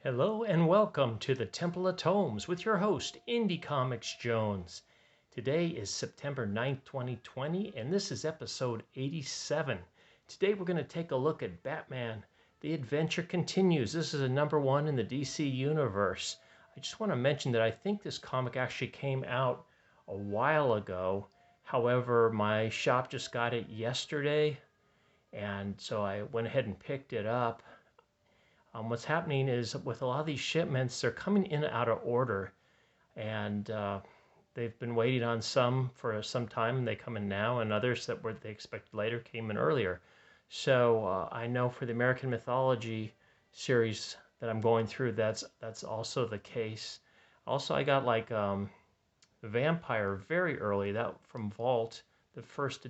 Hello and welcome to the Temple of Tomes with your host, Indie Comics Jones. Today is September 9th, 2020, and this is episode 87. Today we're going to take a look at Batman. The adventure continues. This is a #1 in the DC universe. I just want to mention that I think this comic actually came out a while ago. However, my shop just got it yesterday, and so I went ahead and picked it up. What's happening is with a lot of these shipments, they're coming in out of order, and they've been waiting on some for some time, and they come in now, and others that were they expected later came in earlier. So I know for the American Mythology series that I'm going through, that's also the case. Also, I got like Vampire very early, that from Vault, the first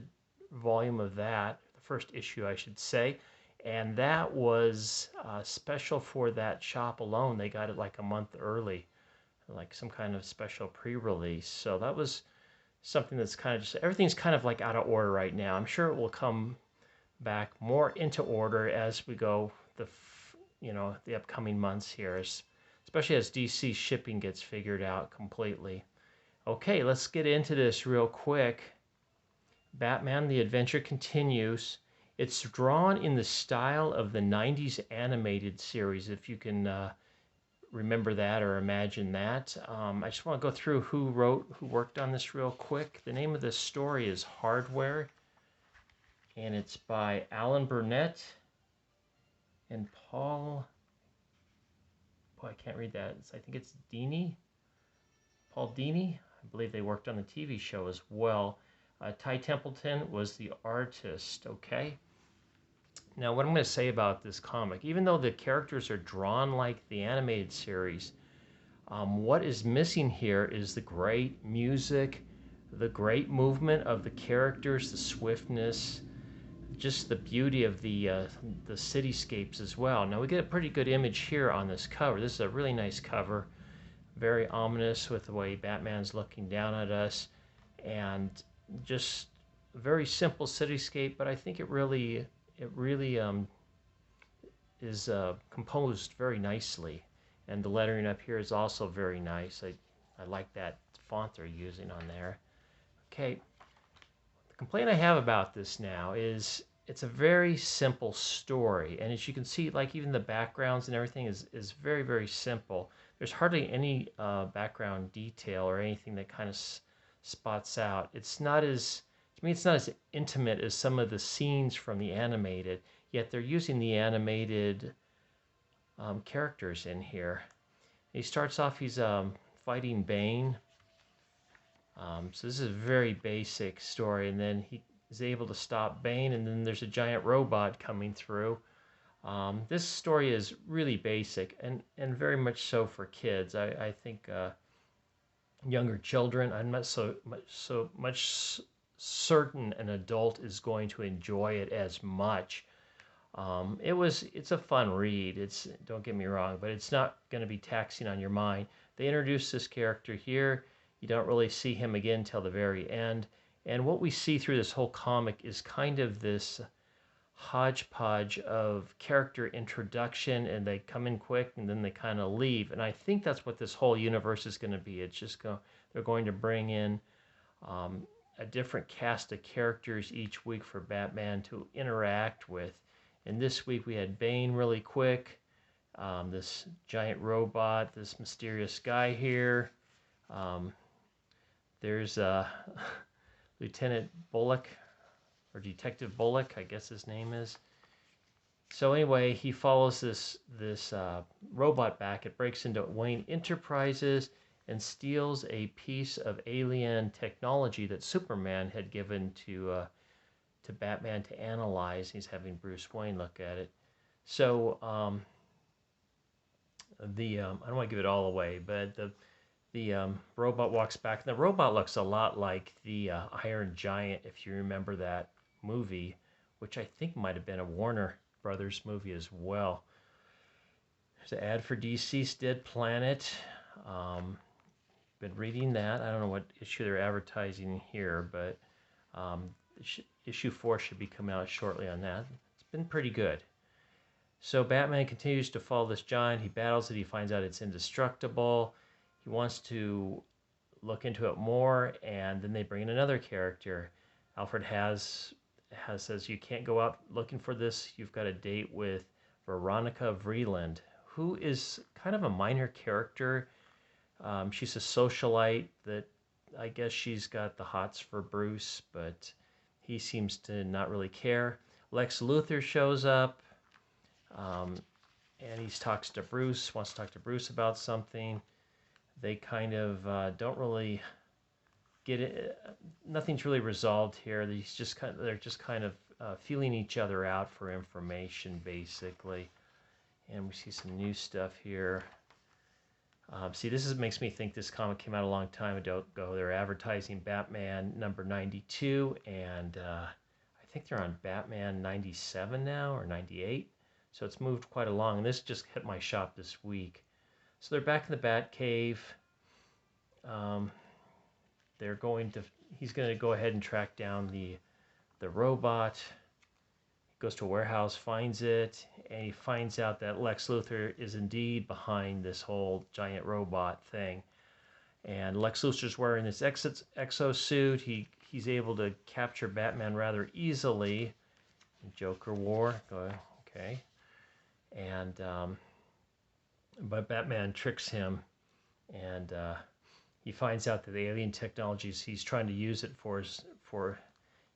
volume of that, the first issue, I should say. And that was special for that shop alone. They got it like a month early, like some kind of special pre-release. So that was something that's kind of just everything's kind of like out of order right now. I'm sure it will come back more into order as we go the upcoming months here, especially as DC shipping gets figured out completely. Okay, let's get into this real quick. Batman: The Adventure Continues. It's drawn in the style of the 90s animated series, if you can remember that or imagine that. I just want to go through who worked on this real quick. The name of this story is Hardware, and it's by Alan Burnett and Paul. Boy, I can't read that. I think it's Dini. Paul Dini. I believe they worked on the TV show as well. Ty Templeton was the artist, okay? Now, what I'm going to say about this comic, even though the characters are drawn like the animated series, what is missing here is the great music, the great movement of the characters, the swiftness, just the beauty of the cityscapes as well. Now, we get a pretty good image here on this cover. This is a really nice cover, very ominous with the way Batman's looking down at us, and just a very simple cityscape, but I think it really is composed very nicely, and the lettering up here is also very nice. I like that font they're using on there. Okay, the complaint I have about this now is it's a very simple story, and as you can see, like even the backgrounds and everything is very, very simple. There's hardly any background detail or anything that kind of spots out. It's not as to me, it's not as intimate as some of the scenes from the animated, yet they're using the animated characters in here. He starts off, he's fighting Bane. So this is a very basic story, and then he is able to stop Bane, and then there's a giant robot coming through. This story is really basic and very much so for kids. I think younger children, I'm not so much certain an adult is going to enjoy it as much. It's a fun read. Don't get me wrong, but it's not going to be taxing on your mind. They introduce this character here. You don't really see him again till the very end. And what we see through this whole comic is kind of this hodgepodge of character introduction, and they come in quick and then they kind of leave. And I think that's what this whole universe is going to be. They're going to bring in a different cast of characters each week for Batman to interact with. And this week we had Bane really quick, this giant robot, this mysterious guy here. There's Lieutenant Bullock, or Detective Bullock, I guess his name is. So anyway, he follows this robot back. It breaks into Wayne Enterprises and steals a piece of alien technology that Superman had given to Batman to analyze. He's having Bruce Wayne look at it. So I don't want to give it all away, but the robot walks back, and the robot looks a lot like the Iron Giant, if you remember that movie, which I think might have been a Warner Brothers movie as well. There's an ad for DC's Dead Planet. Been reading that. I don't know what issue they're advertising here, but issue 4 should be coming out shortly on that. It's been pretty good. So Batman continues to follow this giant. He battles it. He finds out it's indestructible. He wants to look into it more, and then they bring in another character. Alfred has says you can't go out looking for this. You've got a date with Veronica Vreeland, who is kind of a minor character. She's a socialite that I guess she's got the hots for Bruce, but he seems to not really care. Lex Luthor shows up, um, and he talks to Bruce, wants to talk to Bruce about something. They kind of don't really get it. Nothing's really resolved here. They're just kind of feeling each other out for information, basically. And we see some new stuff here. See, makes me think this comic came out a long time ago. They're advertising Batman number 92, and I think they're on Batman 97 now, or 98. So it's moved quite along. And this just hit my shop this week. So they're back in the Batcave. He's going to go ahead and track down the robot. He goes to a warehouse, finds it, and he finds out that Lex Luthor is indeed behind this whole giant robot thing. And Lex Luthor's wearing this exosuit. He's able to capture Batman rather easily. Joker War, okay. And but Batman tricks him, and he finds out that the alien technologies, he's trying to use it for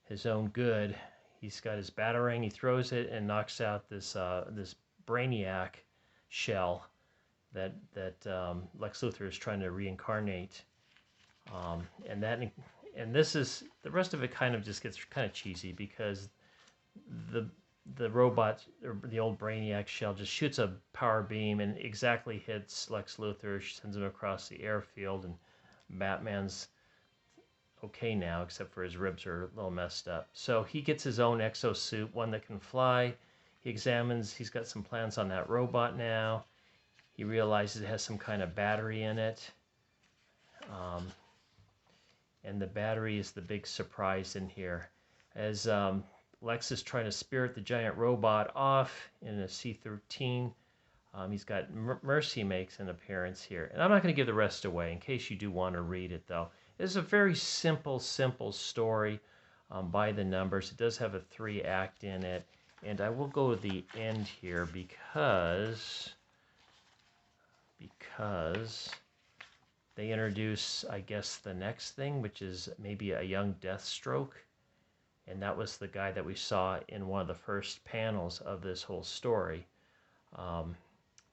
his own good. He's got his batarang. He throws it and knocks out this Brainiac shell that Lex Luthor is trying to reincarnate. And this is the rest of it kind of just gets kind of cheesy because the robot, or the old Brainiac shell, just shoots a power beam and exactly hits Lex Luthor, sends him across the airfield, and Batman's okay now, except for his ribs are a little messed up. So he gets his own exosuit, one that can fly. He's got some plans on that robot now. He realizes it has some kind of battery in it. And the battery is the big surprise in here. As Lex is trying to spirit the giant robot off in a C-13, he's got Mercy makes an appearance here. And I'm not going to give the rest away in case you do want to read it, though. It's a very simple story by the numbers. It does have a 3-act in it. And I will go to the end here because they introduce, I guess, the next thing, which is maybe a young Deathstroke. And that was the guy that we saw in one of the first panels of this whole story.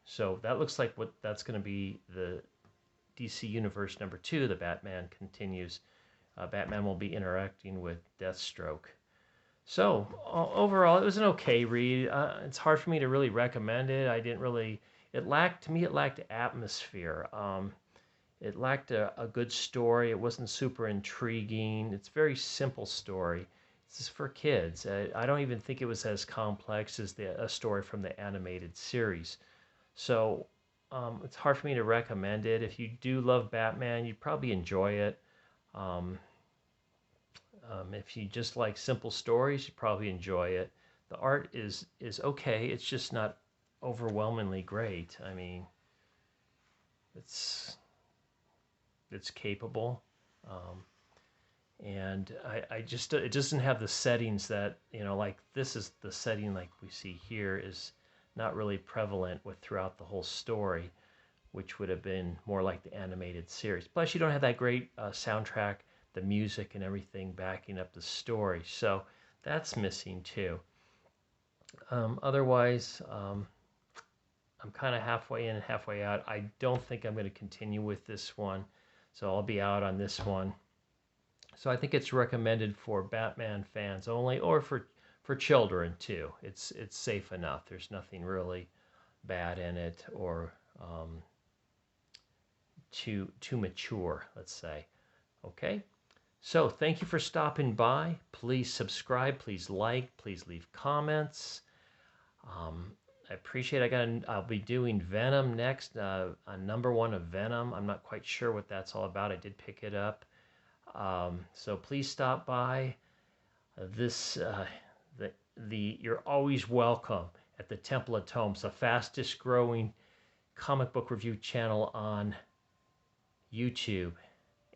So that looks like that's going to be the DC Universe number 2. The Batman continues. Batman will be interacting with Deathstroke. So overall, it was an okay read. It's hard for me to really recommend it. It lacked atmosphere. It lacked a good story. It wasn't super intriguing. It's a very simple story. This is for kids. I don't even think it was as complex as a story from the animated series. So it's hard for me to recommend it. If you do love Batman, you'd probably enjoy it. If you just like simple stories, you'd probably enjoy it. The art is okay. It's just not overwhelmingly great. I mean, it's capable. And it doesn't have the settings that, like this is the setting like we see here is not really prevalent throughout the whole story, which would have been more like the animated series. Plus, you don't have that great soundtrack, the music and everything backing up the story. So that's missing too. Otherwise, I'm kind of halfway in and halfway out. I don't think I'm going to continue with this one. So I'll be out on this one. So I think it's recommended for Batman fans only, or for children too. It's safe enough. There's nothing really bad in it or too mature, let's say. Okay. So thank you for stopping by. Please subscribe. Please like. Please leave comments. I appreciate it. I'll be doing Venom next. A number 1 of Venom. I'm not quite sure what that's all about. I did pick it up. So please stop by. You're always welcome. at the Temple of Tomes, the fastest growing comic book review channel on YouTube.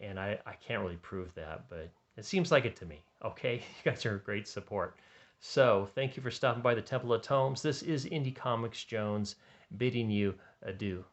And I can't really prove that, but it seems like it to me. Okay, you guys are great support. So thank you for stopping by the Temple of Tomes. This is Indie Comics Jones bidding you adieu.